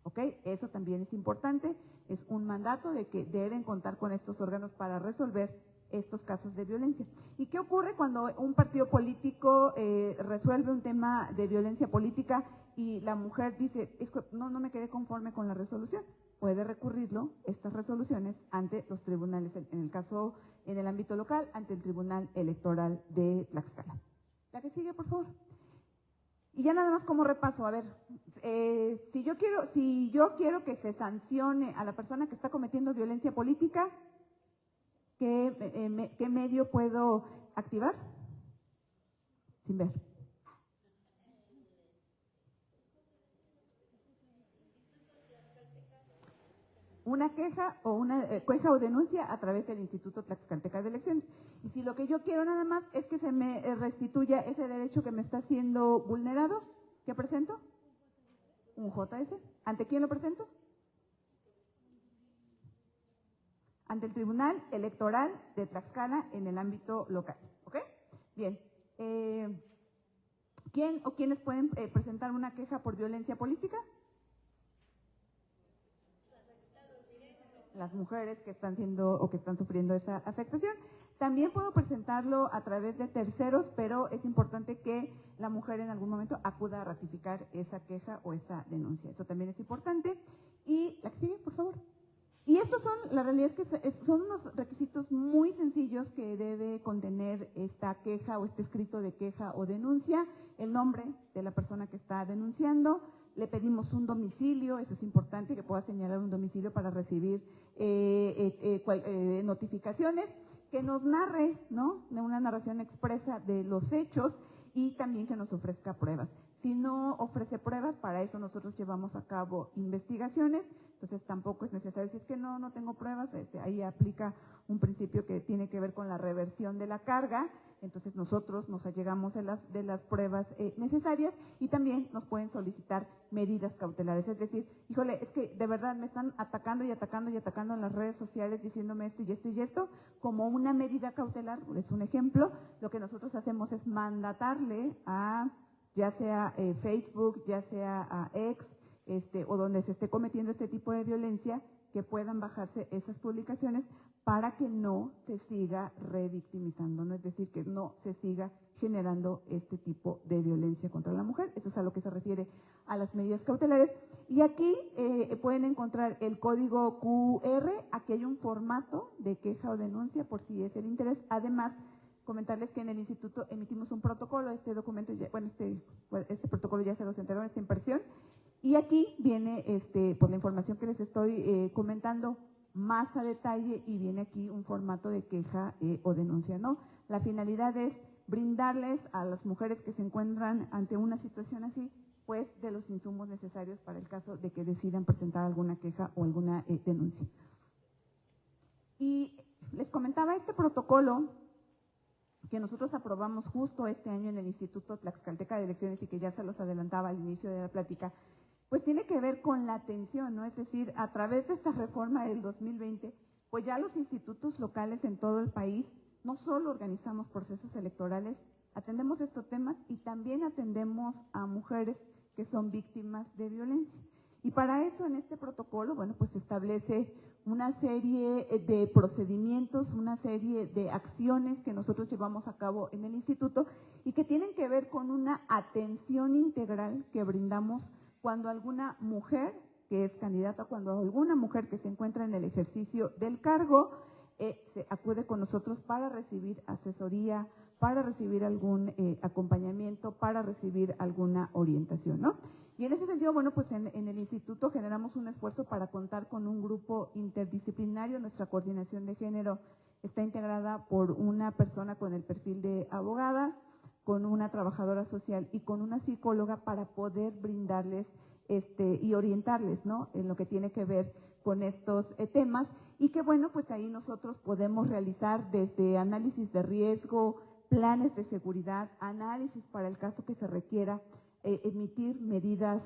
¿Ok? Eso también es importante, es un mandato de que deben contar con estos órganos para resolver estos casos de violencia. ¿Y qué ocurre cuando un partido político resuelve un tema de violencia política y la mujer dice, no me quedé conforme con la resolución? Puede recurrirlo, estas resoluciones, ante los tribunales, en el caso, en el ámbito local, ante el Tribunal Electoral de Tlaxcala. La que sigue, por favor. Y ya nada más como repaso, a ver, si yo quiero que se sancione a la persona que está cometiendo violencia política, ¿qué medio puedo activar? Sin ver. Una queja o denuncia a través del Instituto Tlaxcalteca de Elecciones. Y si lo que yo quiero nada más es que se me restituya ese derecho que me está siendo vulnerado, ¿qué presento? Un JS. ¿Ante quién lo presento? Ante el Tribunal Electoral de Tlaxcala en el ámbito local. ¿Ok? Bien. ¿Quién o quiénes pueden presentar una queja por violencia política? Las mujeres que están siendo o que están sufriendo esa afectación. También puedo presentarlo a través de terceros, pero es importante que la mujer en algún momento acuda a ratificar esa queja o esa denuncia. Esto también es importante. Y la que sigue, por favor. Y estos son, la realidad es que son unos requisitos muy sencillos que debe contener esta queja o este escrito de queja o denuncia: el nombre de la persona que está denunciando. Le pedimos un domicilio, eso es importante, que pueda señalar un domicilio para recibir notificaciones, que nos narre, ¿no?, de una narración expresa de los hechos, y también que nos ofrezca pruebas. Si no ofrece pruebas, para eso nosotros llevamos a cabo investigaciones, entonces tampoco es necesario. Si es que no tengo pruebas, ahí aplica un principio que tiene que ver con la reversión de la carga. Entonces nosotros nos allegamos de las pruebas necesarias, y también nos pueden solicitar medidas cautelares. Es decir, híjole, es que de verdad me están atacando y atacando y atacando en las redes sociales diciéndome esto y esto y esto, como una medida cautelar, es un ejemplo. Lo que nosotros hacemos es mandatarle a, ya sea Facebook, ya sea a X, o donde se esté cometiendo este tipo de violencia, que puedan bajarse esas publicaciones para que no se siga revictimizando, ¿no? Es decir, que no se siga generando este tipo de violencia contra la mujer. Eso es a lo que se refiere a las medidas cautelares. Y aquí pueden encontrar el código QR. Aquí hay un formato de queja o denuncia por si es el interés. Además, comentarles que en el instituto emitimos un protocolo. Este documento, este protocolo ya se los entregaron, esta impresión. Y aquí viene pues la información que les estoy comentando más a detalle, y viene aquí un formato de queja o denuncia, ¿no? La finalidad es brindarles a las mujeres que se encuentran ante una situación así, pues, de los insumos necesarios para el caso de que decidan presentar alguna queja o alguna denuncia. Y les comentaba, este protocolo que nosotros aprobamos justo este año en el Instituto Tlaxcalteca de Elecciones y que ya se los adelantaba al inicio de la plática, pues tiene que ver con la atención, ¿no? Es decir, a través de esta reforma del 2020, pues ya los institutos locales en todo el país no solo organizamos procesos electorales, atendemos estos temas y también atendemos a mujeres que son víctimas de violencia. Y para eso en este protocolo, bueno, pues se establece una serie de procedimientos, una serie de acciones que nosotros llevamos a cabo en el instituto y que tienen que ver con una atención integral que brindamos cuando alguna mujer que es candidata, cuando alguna mujer que se encuentra en el ejercicio del cargo, se acude con nosotros para recibir asesoría, para recibir algún acompañamiento, para recibir alguna orientación, ¿no? Y en ese sentido, bueno, pues en el instituto generamos un esfuerzo para contar con un grupo interdisciplinario. Nuestra coordinación de género está integrada por una persona con el perfil de abogada, con una trabajadora social y con una psicóloga para poder brindarles y orientarles, ¿no?, en lo que tiene que ver con estos temas, y que bueno, pues ahí nosotros podemos realizar desde análisis de riesgo, planes de seguridad, análisis para el caso que se requiera, emitir medidas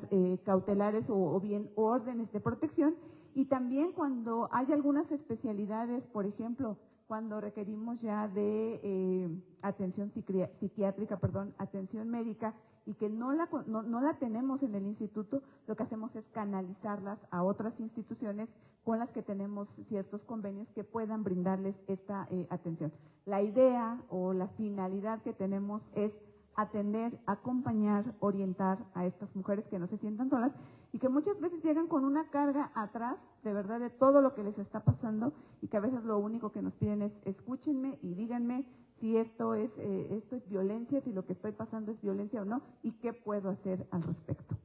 cautelares o bien órdenes de protección, y también cuando hay algunas especialidades, por ejemplo, cuando requerimos ya de atención psiquiátrica, atención médica, y que no la tenemos en el instituto, lo que hacemos es canalizarlas a otras instituciones con las que tenemos ciertos convenios que puedan brindarles esta atención. La idea o la finalidad que tenemos es atender, acompañar, orientar a estas mujeres que no se sientan solas y que muchas veces llegan con una carga atrás, de verdad, de todo lo que les está pasando, y que a veces lo único que nos piden es escúchenme y díganme si esto es violencia, si lo que estoy pasando es violencia o no, y qué puedo hacer al respecto.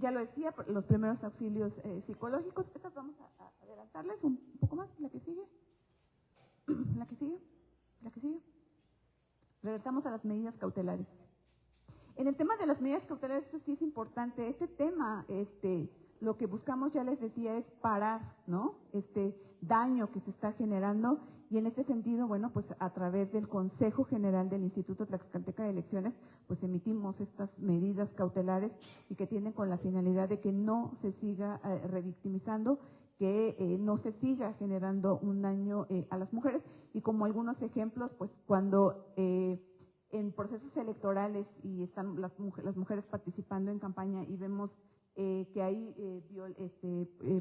Ya lo decía, los primeros auxilios psicológicos, estas vamos a adelantarles un poco más, la que sigue, la que sigue, la que sigue. Regresamos a las medidas cautelares. En el tema de las medidas cautelares, esto sí es importante. Este tema, lo que buscamos, ya les decía, es parar, ¿no?, este daño que se está generando, y en este sentido, bueno, pues a través del Consejo General del Instituto Tlaxcalteca de Elecciones, pues emitimos estas medidas cautelares y que tienen con la finalidad de que no se siga revictimizando, que no se siga generando un daño a las mujeres. Y como algunos ejemplos, pues cuando en procesos electorales y están las mujeres participando en campaña y vemos que hay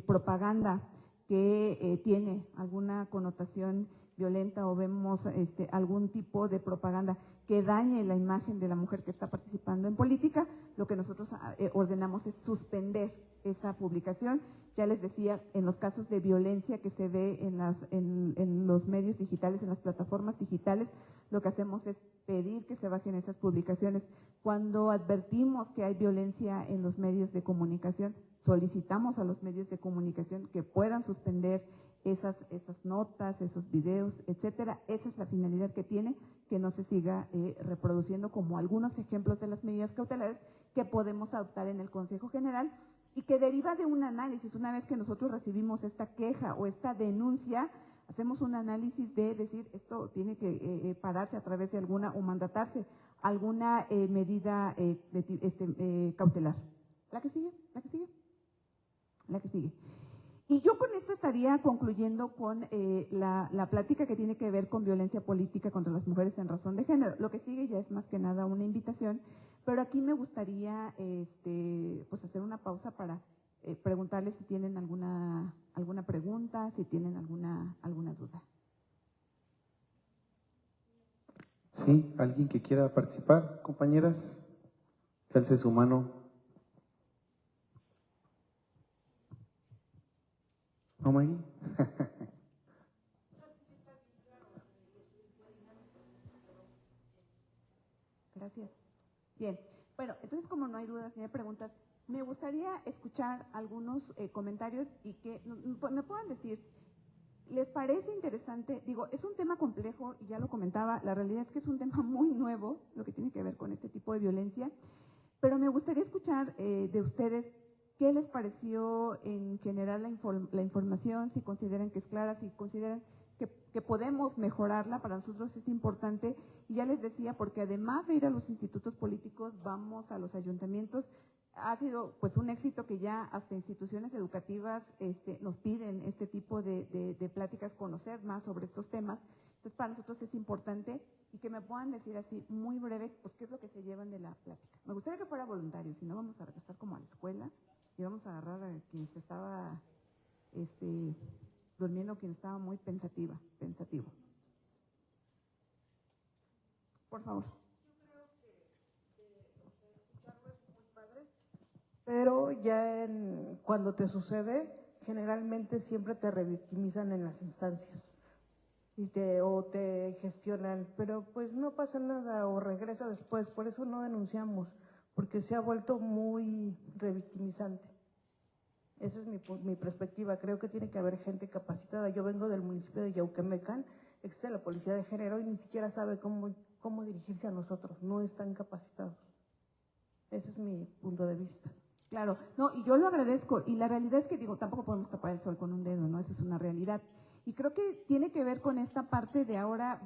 propaganda que tiene alguna connotación violenta, o vemos algún tipo de propaganda que dañe la imagen de la mujer que está participando en política, lo que nosotros ordenamos es suspender esa publicación. Ya les decía, en los casos de violencia que se ve en los medios digitales, en las plataformas digitales, lo que hacemos es pedir que se bajen esas publicaciones. Cuando advertimos que hay violencia en los medios de comunicación, solicitamos a los medios de comunicación que puedan suspender esas notas, esos videos, etcétera. Esa es la finalidad que tiene, que no se siga reproduciendo, como algunos ejemplos de las medidas cautelares que podemos adoptar en el Consejo General, y que deriva de un análisis. Una vez que nosotros recibimos esta queja o esta denuncia, hacemos un análisis de decir, esto tiene que pararse a través de alguna, o mandatarse alguna medida cautelar. ¿La que sigue? ¿La que sigue? La que sigue. Y yo con esto estaría concluyendo con la plática que tiene que ver con violencia política contra las mujeres en razón de género. Lo que sigue ya es más que nada una invitación, pero aquí me gustaría pues hacer una pausa para preguntarles si tienen alguna pregunta, si tienen alguna duda. Sí, alguien que quiera participar, compañeras, que alce su mano. ¿No, Maggie? Gracias. Bien, bueno, entonces como no hay dudas ni hay preguntas, me gustaría escuchar algunos comentarios y que me puedan decir, ¿les parece interesante? Digo, es un tema complejo y ya lo comentaba, la realidad es que es un tema muy nuevo, lo que tiene que ver con este tipo de violencia, pero me gustaría escuchar de ustedes qué les pareció en general la información, si consideran que es clara, si consideran que podemos mejorarla, para nosotros es importante, y ya les decía, porque además de ir a los institutos políticos, vamos a los ayuntamientos. Ha sido pues un éxito que ya hasta instituciones educativas nos piden este tipo de pláticas, conocer más sobre estos temas. Entonces para nosotros es importante, y que me puedan decir así muy breve, pues qué es lo que se llevan de la plática. Me gustaría que fuera voluntario, si no vamos a regresar como a la escuela y vamos a agarrar a quien se estaba durmiendo, quien estaba muy pensativo. Por favor. Pero ya cuando te sucede, generalmente siempre te revictimizan en las instancias o te gestionan, pero pues no pasa nada o regresa después, por eso no denunciamos, porque se ha vuelto muy revictimizante. Esa es mi perspectiva, creo que tiene que haber gente capacitada. Yo vengo del municipio de Yauquemecan, existe la policía de género y ni siquiera sabe cómo dirigirse a nosotros, no están capacitados. Ese es mi punto de vista. Claro, no, y yo lo agradezco, y la realidad es que digo, tampoco podemos tapar el sol con un dedo, ¿no? Esa es una realidad. Y creo que tiene que ver con esta parte de ahora,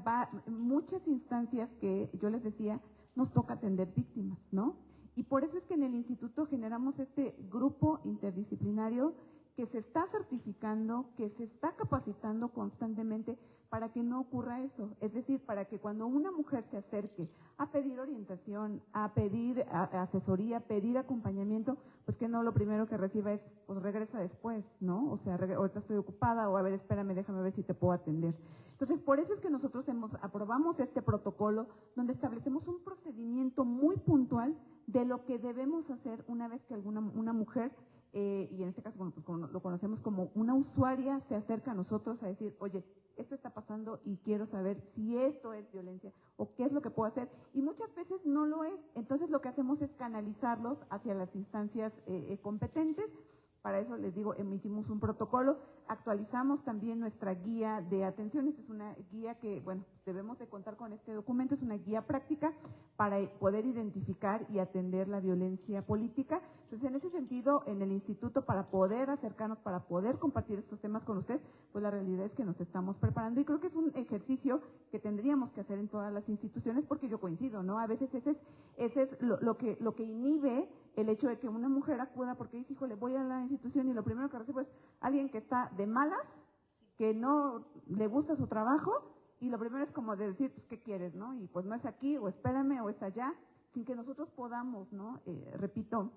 muchas instancias que yo les decía, nos toca atender víctimas, ¿no? Y por eso es que en el instituto generamos este grupo interdisciplinario que se está certificando, que se está capacitando constantemente para que no ocurra eso. Es decir, para que cuando una mujer se acerque a pedir orientación, a pedir asesoría, pedir acompañamiento, pues que no lo primero que reciba es, pues regresa después, ¿no? O sea, ahorita estoy ocupada, o a ver, espérame, déjame ver si te puedo atender. Entonces, por eso es que nosotros aprobamos este protocolo donde establecemos un procedimiento muy puntual de lo que debemos hacer una vez que una mujer, y en este caso, bueno, pues lo conocemos como una usuaria, se acerca a nosotros a decir, oye, esto está pasando y quiero saber si esto es violencia o qué es lo que puedo hacer. Y muchas veces no lo es. Entonces lo que hacemos es canalizarlos hacia las instancias competentes. Para eso les digo, emitimos un protocolo, actualizamos también nuestra guía de atenciones. Es una guía que, bueno, debemos de contar con este documento, es una guía práctica para poder identificar y atender la violencia política. Entonces, en ese sentido, en el instituto, para poder acercarnos, para poder compartir estos temas con usted, pues la realidad es que nos estamos preparando, y creo que es un ejercicio que tendríamos que hacer en todas las instituciones, porque yo coincido, ¿no? A veces ese es lo que inhibe el hecho de que una mujer acuda porque dice, híjole, voy a la institución y lo primero que recibo es alguien que está de malas, que no le gusta su trabajo, y lo primero es como de decir, pues, ¿qué quieres, no? Y pues no es aquí, o espérame, o es allá, sin que nosotros podamos, ¿no? Repito,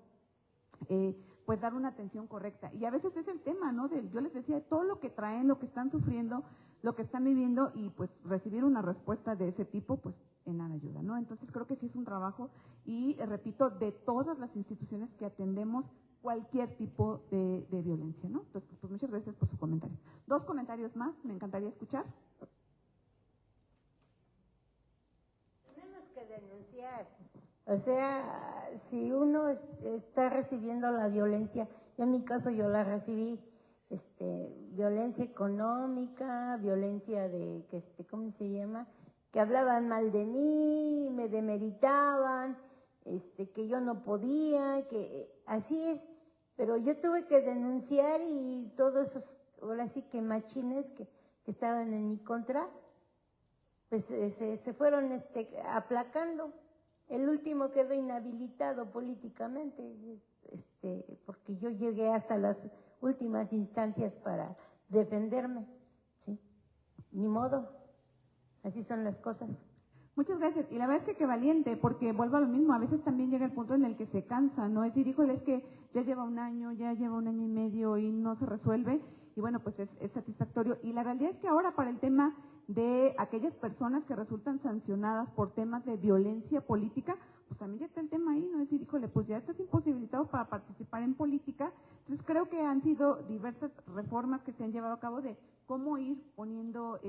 pues dar una atención correcta. Y a veces es el tema, ¿no? Yo les decía, todo lo que traen, lo que están sufriendo, lo que están viviendo, y pues recibir una respuesta de ese tipo, pues en nada ayuda, ¿no? Entonces creo que sí es un trabajo, y repito, de todas las instituciones que atendemos cualquier tipo de violencia, ¿no? Entonces, pues muchas gracias por su comentario. 2 comentarios más, me encantaría escuchar. Tenemos que denunciar. O sea, si uno está recibiendo la violencia, en mi caso yo la recibí, violencia económica, violencia de, ¿cómo se llama? Que hablaban mal de mí, me demeritaban, que yo no podía, que así es. Pero yo tuve que denunciar, y todos esos, ahora sí que machines que estaban en mi contra, pues se fueron aplacando. El último quedó inhabilitado políticamente, porque yo llegué hasta las últimas instancias para defenderme, ¿sí? Ni modo, así son las cosas. Muchas gracias. Y la verdad es que valiente, porque vuelvo a lo mismo, a veces también llega el punto en el que se cansa, ¿no? Es decir, híjole, es que ya lleva un año y medio y no se resuelve, y bueno, pues es satisfactorio. Y la realidad es que ahora, para el tema de aquellas personas que resultan sancionadas por temas de violencia política, pues también ya está el tema ahí, ¿no? Es decir, híjole, pues ya estás imposibilitado para participar en política. Entonces creo que han sido diversas reformas que se han llevado a cabo de cómo ir poniendo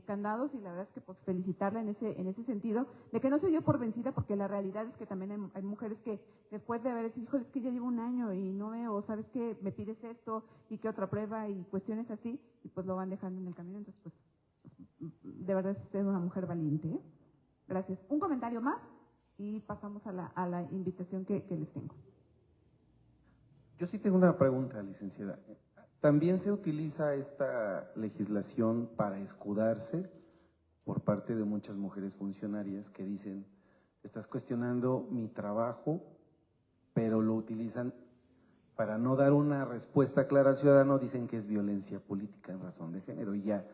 candados, y la verdad es que pues felicitarla en ese sentido, de que no se dio por vencida, porque la realidad es que también hay mujeres que después de haber dicho, híjole, es que ya llevo un año y no veo, ¿sabes qué? Me pides esto y qué otra prueba y cuestiones así, y pues lo van dejando en el camino. Entonces pues de verdad es usted una mujer valiente, ¿eh? Gracias. Un comentario más y pasamos a la invitación que les tengo. Yo sí tengo una pregunta, licenciada. También se utiliza esta legislación para escudarse por parte de muchas mujeres funcionarias que dicen, estás cuestionando mi trabajo, pero lo utilizan para no dar una respuesta clara al ciudadano, dicen que es violencia política en razón de género. Y ya,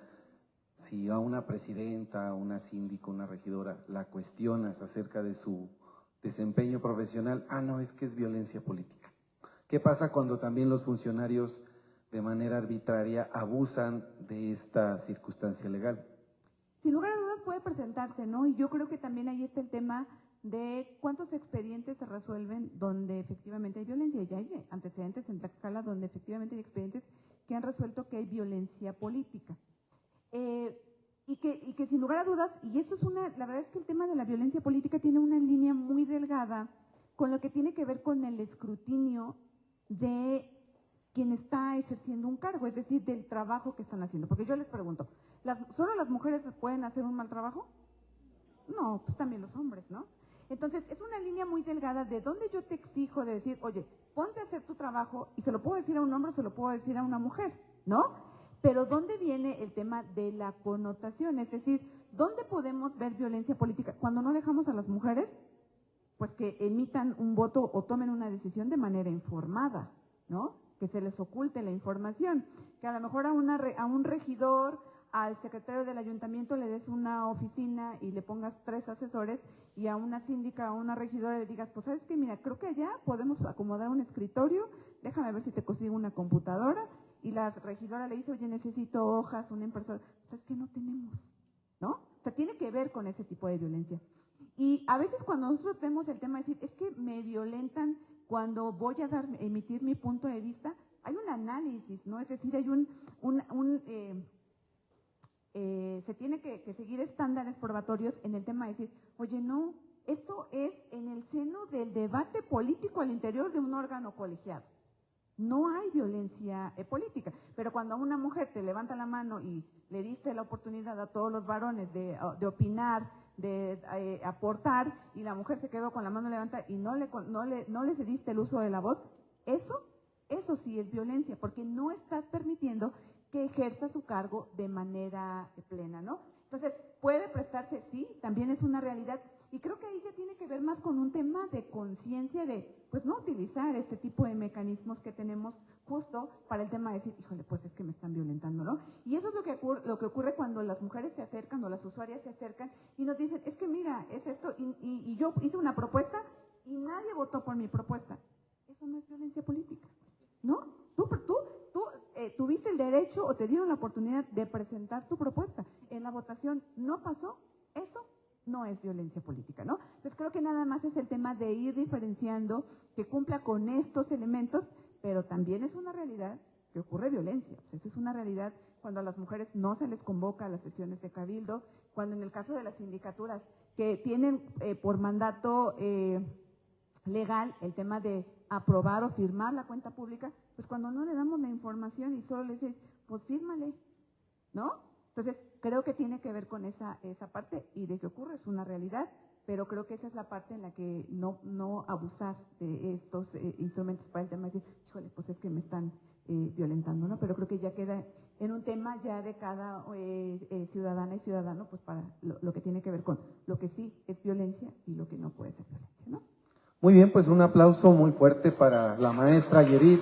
si a una presidenta, a una síndica, una regidora, la cuestionas acerca de su desempeño profesional, no, es que es violencia política. ¿Qué pasa cuando también los funcionarios de manera arbitraria abusan de esta circunstancia legal? Sin lugar a dudas puede presentarse, ¿no? Y yo creo que también ahí está el tema de cuántos expedientes se resuelven donde efectivamente hay violencia. Ya hay antecedentes en Tlaxcala donde efectivamente hay expedientes que han resuelto que hay violencia política. Y que sin lugar a dudas, y esto es la verdad es que el tema de la violencia política tiene una línea muy delgada con lo que tiene que ver con el escrutinio de quien está ejerciendo un cargo, es decir, del trabajo que están haciendo. Porque yo les pregunto, ¿solo las mujeres pueden hacer un mal trabajo? No, pues también los hombres, ¿no? Entonces, es una línea muy delgada de donde yo te exijo de decir, oye, ponte a hacer tu trabajo, y se lo puedo decir a un hombre o se lo puedo decir a una mujer, ¿no? Pero ¿dónde viene el tema de la connotación? Es decir, ¿dónde podemos ver violencia política? Cuando no dejamos a las mujeres, pues que emitan un voto o tomen una decisión de manera informada, ¿no? Que se les oculte la información, que a lo mejor a un regidor, al secretario del ayuntamiento le des una oficina y le pongas 3 asesores, y a una síndica o a una regidora le digas, pues sabes que mira, creo que allá podemos acomodar un escritorio, déjame ver si te consigo una computadora, y la regidora le dice, oye, necesito hojas, una impresora, pues es que no tenemos, ¿no? O sea, tiene que ver con ese tipo de violencia. Y a veces cuando nosotros vemos el tema de decir, es que me violentan cuando voy a emitir mi punto de vista, hay un análisis, ¿no? Es decir, hay se tiene que seguir estándares probatorios en el tema de decir, oye, no, esto es en el seno del debate político al interior de un órgano colegiado. No hay violencia política, pero cuando a una mujer te levanta la mano y le diste la oportunidad a todos los varones de opinar, de aportar, y la mujer se quedó con la mano levantada y no le cediste el uso de la voz, eso sí es violencia, porque no estás permitiendo que ejerza su cargo de manera plena, ¿no? Entonces, puede prestarse, sí, también es una realidad, y creo que ahí ya tiene que ver más con un tema de conciencia de, pues no utilizar este tipo de mecanismos que tenemos justo para el tema de decir, híjole, pues es que me están violentando, ¿no? Y eso es lo que ocurre cuando las mujeres se acercan o las usuarias se acercan y nos dicen, es que mira, es esto, y yo hice una propuesta y nadie votó por mi propuesta. Eso no es violencia política, ¿no? Tú tuviste el derecho o te dieron la oportunidad de presentar tu propuesta. En la votación no pasó, eso no es violencia política, ¿no? Entonces creo que nada más es el tema de ir diferenciando, que cumpla con estos elementos, pero también es una realidad que ocurre violencia. O sea, esa es una realidad cuando a las mujeres no se les convoca a las sesiones de cabildo, cuando en el caso de las sindicaturas que tienen por mandato legal el tema de aprobar o firmar la cuenta pública, pues cuando no le damos la información y solo le dices, pues fírmale, ¿no? Entonces, creo que tiene que ver con esa parte, y de que ocurre es una realidad, pero creo que esa es la parte en la que no abusar de estos instrumentos para el tema de decir, híjole, pues es que me están violentando, ¿no? Pero creo que ya queda en un tema ya de cada ciudadana y ciudadano, pues para lo que tiene que ver con lo que sí es violencia y lo que no puede ser violencia, ¿no? Muy bien, pues un aplauso muy fuerte para la maestra Yerit.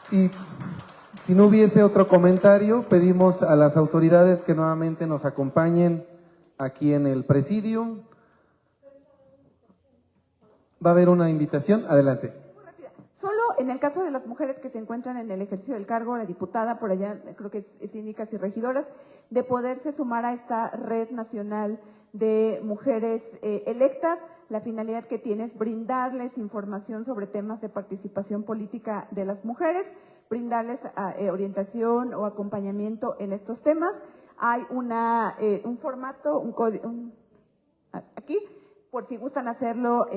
Y si no hubiese otro comentario, pedimos a las autoridades que nuevamente nos acompañen aquí en el presidium. Va a haber una invitación, adelante. Muy rápida. Solo en el caso de las mujeres que se encuentran en el ejercicio del cargo, la diputada por allá, creo que es síndicas y regidoras, de poderse sumar a esta red nacional de mujeres electas. La finalidad que tiene es brindarles información sobre temas de participación política de las mujeres, brindarles orientación o acompañamiento en estos temas. Hay un formato, un código, aquí, por si gustan hacerlo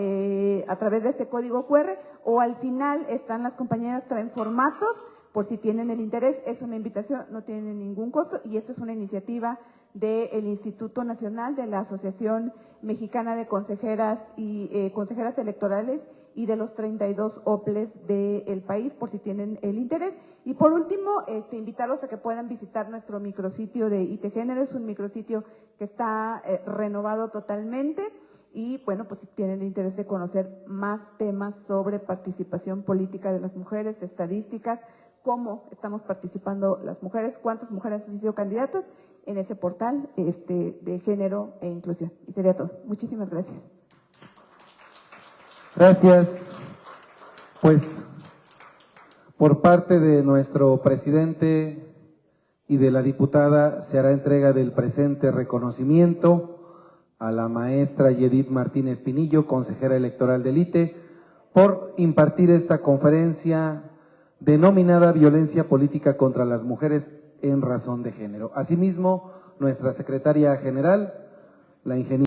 a través de este código QR, o al final están las compañeras, traen formatos, por si tienen el interés. Es una invitación, no tiene ningún costo, y esto es una iniciativa del Instituto Nacional de la Asociación Mexicana de Consejeras y Consejeras Electorales y de los 32 OPLES del país, por si tienen el interés. Y por último, invitarlos a que puedan visitar nuestro micrositio de IT Género. Es un micrositio que está renovado totalmente. Y bueno, pues si tienen interés de conocer más temas sobre participación política de las mujeres, estadísticas, cómo estamos participando las mujeres, cuántas mujeres han sido candidatas en ese portal de género e inclusión. Y sería todo. Muchísimas gracias. Gracias. Pues por parte de nuestro presidente y de la diputada se hará entrega del presente reconocimiento a la maestra Yedith Martínez Pinillo, consejera electoral del ITE, por impartir esta conferencia denominada Violencia Política contra las Mujeres en Razón de Género. Asimismo, nuestra secretaria general, la ingeniera